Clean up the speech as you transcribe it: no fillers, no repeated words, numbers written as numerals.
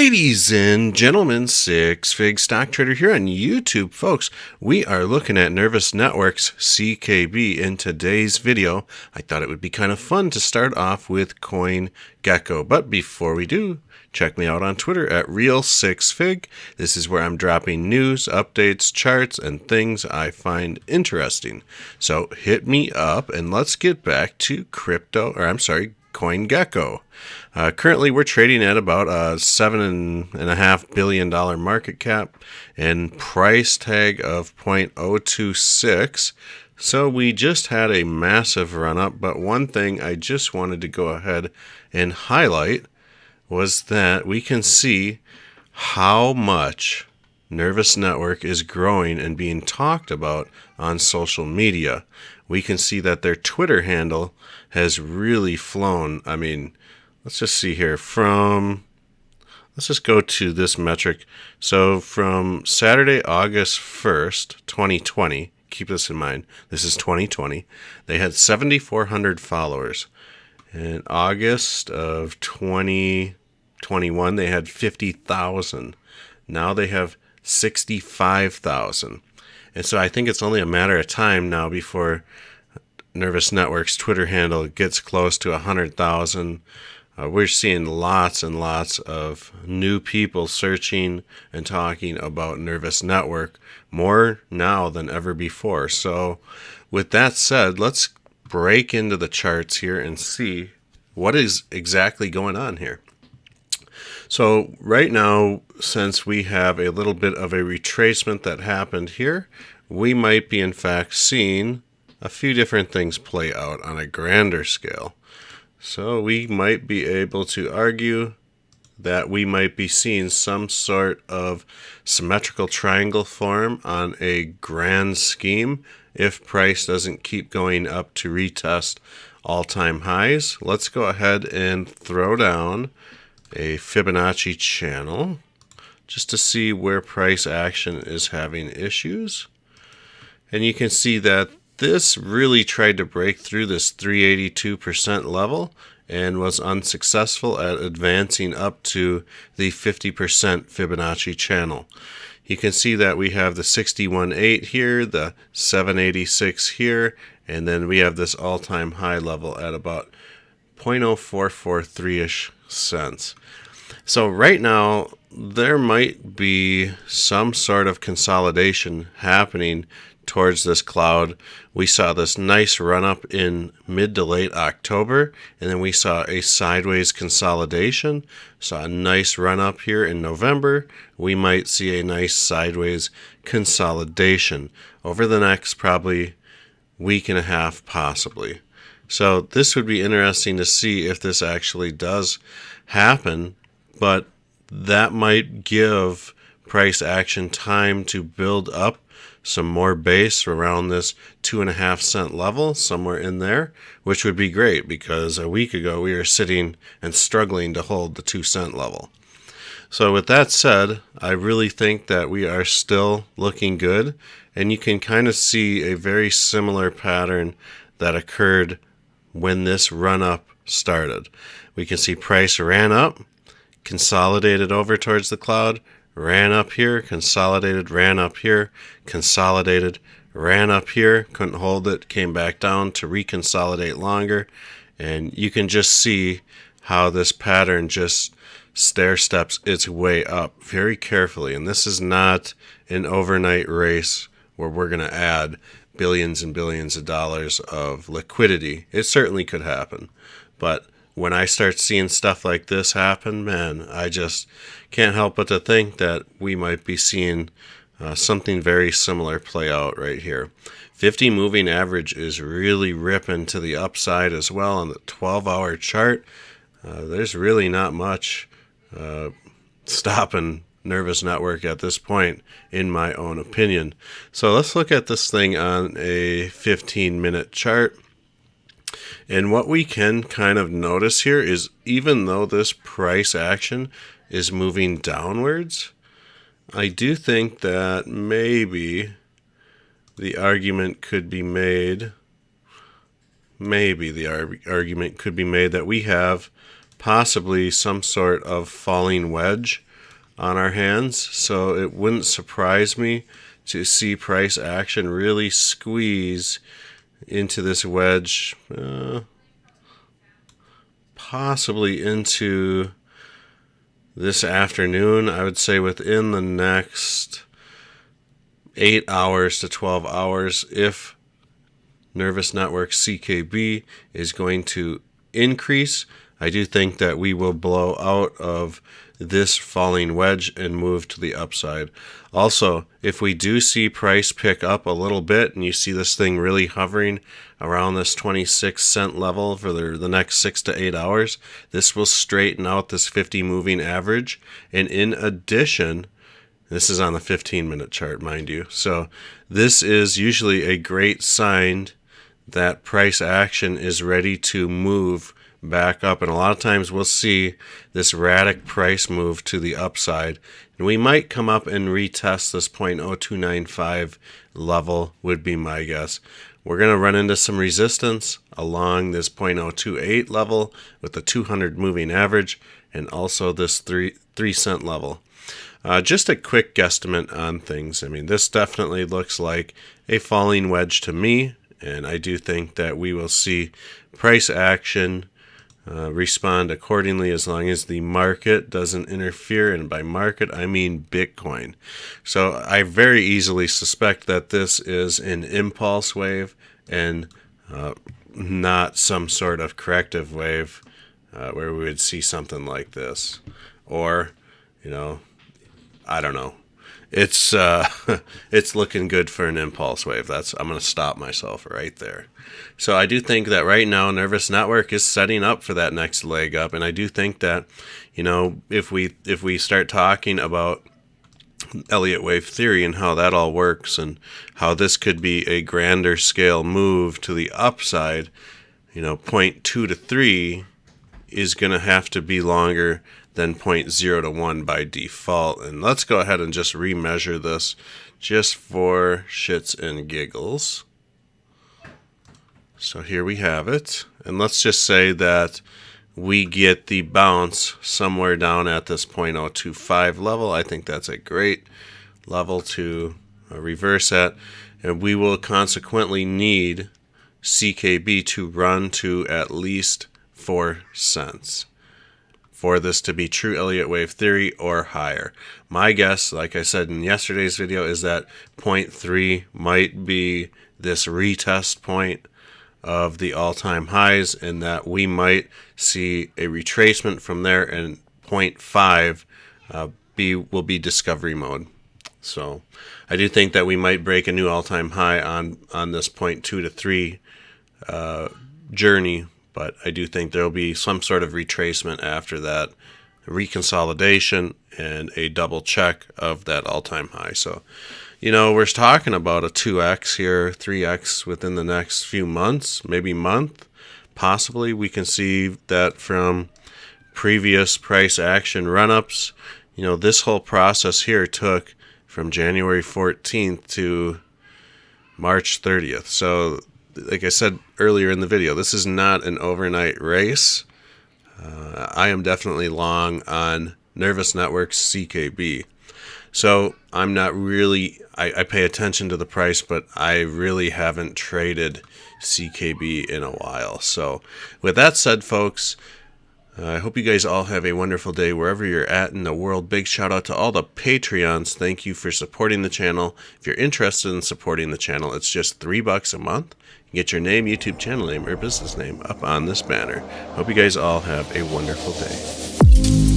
Ladies and gentlemen, Six Fig Stock Trader here on YouTube. Folks, we are looking at Nervos Network's CKB in today's video. I thought it would be kind of fun to start off with CoinGecko. But before we do, check me out on Twitter at Real6Fig. This is where I'm dropping news, updates, charts, and things I find interesting. So hit me up and let's get back to CoinGecko. Currently, we're trading at about a $7.5 billion market cap and price tag of 0.026. So we just had a massive run up. But one thing I just wanted to go ahead and highlight was that we can see how much Nervos Network is growing and being talked about on social media. We can see that their Twitter handle has really flown. I mean, let's just see here. Let's just go to this metric. So from Saturday, August 1st, 2020, keep this in mind, this is 2020, they had 7,400 followers. In August of 2021, they had 50,000. Now they have 65,000. And so I think it's only a matter of time now before Nervos Network's Twitter handle gets close to 100,000. We're seeing lots and lots of new people searching and talking about Nervos Network more now than ever before. So with that said, let's break into the charts here and see what is exactly going on here. So right now, since we have a little bit of a retracement that happened here, we might be in fact seeing a few different things play out on a grander scale. So we might be able to argue that we might be seeing some sort of symmetrical triangle form on a grand scheme if price doesn't keep going up to retest all-time highs. Let's go ahead and throw down a Fibonacci channel just to see where price action is having issues. And you can see that this really tried to break through this 382% level and was unsuccessful at advancing up to the 50% Fibonacci channel. You can see that we have the 61.8 here, the 786 here, and then we have this all-time high level at about 0.0443-ish cents. So right now, there might be some sort of consolidation happening towards this cloud. We saw this nice run up in mid to late October, and then we saw a sideways consolidation. Saw a nice run up here in November. We might see a nice sideways consolidation over the next probably week and a half possibly. So this would be interesting to see if this actually does happen, but that might give price action time to build up some more base around this 2.5 cent level, somewhere in there, which would be great because a week ago we were sitting and struggling to hold the 2 cent level. So with that said, I really think that we are still looking good, and you can kind of see a very similar pattern that occurred when this run up started. We can see price ran up, consolidated over towards the cloud, ran up here, consolidated, ran up here, consolidated, ran up here, couldn't hold it, came back down to reconsolidate longer, and you can just see how this pattern just stair steps its way up very carefully. And this is not an overnight race where we're going to add billions and billions of dollars of liquidity. It certainly could happen, but when I start seeing stuff like this happen, man, I just can't help but to think that we might be seeing something very similar play out right here. 50 moving average is really ripping to the upside as well on the 12-hour chart. There's really not much stopping Nervos Network at this point, in my own opinion. So let's look at this thing on a 15-minute chart. And what we can kind of notice here is even though this price action is moving downwards, I do think that maybe the argument could be made, that we have possibly some sort of falling wedge on our hands, so it wouldn't surprise me to see price action really squeeze into this wedge, possibly into this afternoon. I would say within the next 8 hours to 12 hours, if Nervous Network CKB is going to increase, I do think that we will blow out of this falling wedge and move to the upside. Also, if we do see price pick up a little bit and you see this thing really hovering around this 26-cent level for the next 6 to 8 hours, this will straighten out this 50 moving average. And in addition, this is on the 15-minute chart, mind you. So this is usually a great sign that price action is ready to move back up, and a lot of times we'll see this erratic price move to the upside, and we might come up and retest this 0.0295 level, would be my guess. We're going to run into some resistance along this 0.028 level with the 200 moving average, and also this 3 cent level. Just a quick guesstimate on things. I mean, this definitely looks like a falling wedge to me, and I do think that we will see price action respond accordingly as long as the market doesn't interfere. And by market, I mean Bitcoin. So I very easily suspect that this is an impulse wave and not some sort of corrective wave where we would see something like this. Or, I don't know. It's it's looking good for an impulse wave. I'm going to stop myself right there. So I do think that right now Nervous Network is setting up for that next leg up, and I do think that if we start talking about Elliott wave theory and how that all works and how this could be a grander scale move to the upside, 0.2 to 3 is going to have to be longer than 0.0 to 1 by default. And let's go ahead and just remeasure this just for shits and giggles. So here we have it. And let's just say that we get the bounce somewhere down at this 0.025 level. I think that's a great level to reverse at. And we will consequently need CKB to run to at least 4 cents. For this to be true Elliott wave theory or higher. My guess, like I said in yesterday's video, is that 0.3 might be this retest point of the all-time highs, and that we might see a retracement from there, and 0.5 will be discovery mode. So I do think that we might break a new all-time high on this 0.2 to 3 journey. But I do think there will be some sort of retracement after that, reconsolidation, and a double check of that all-time high. So, we're talking about a 2x here, 3x within the next few months, maybe month. Possibly we can see that from previous price action run-ups. This whole process here took from January 14th to March 30th. So, like I said earlier in the video, this is not an overnight race. I am definitely long on Nervous Network's CKB. So I'm not really, I pay attention to the price, but I really haven't traded CKB in a while. So with that said, folks, I hope you guys all have a wonderful day wherever you're at in the world. Big shout out to all the Patreons. Thank you for supporting the channel. If you're interested in supporting the channel, it's just $3 a month. You get your name, YouTube channel name, or business name up on this banner. Hope you guys all have a wonderful day.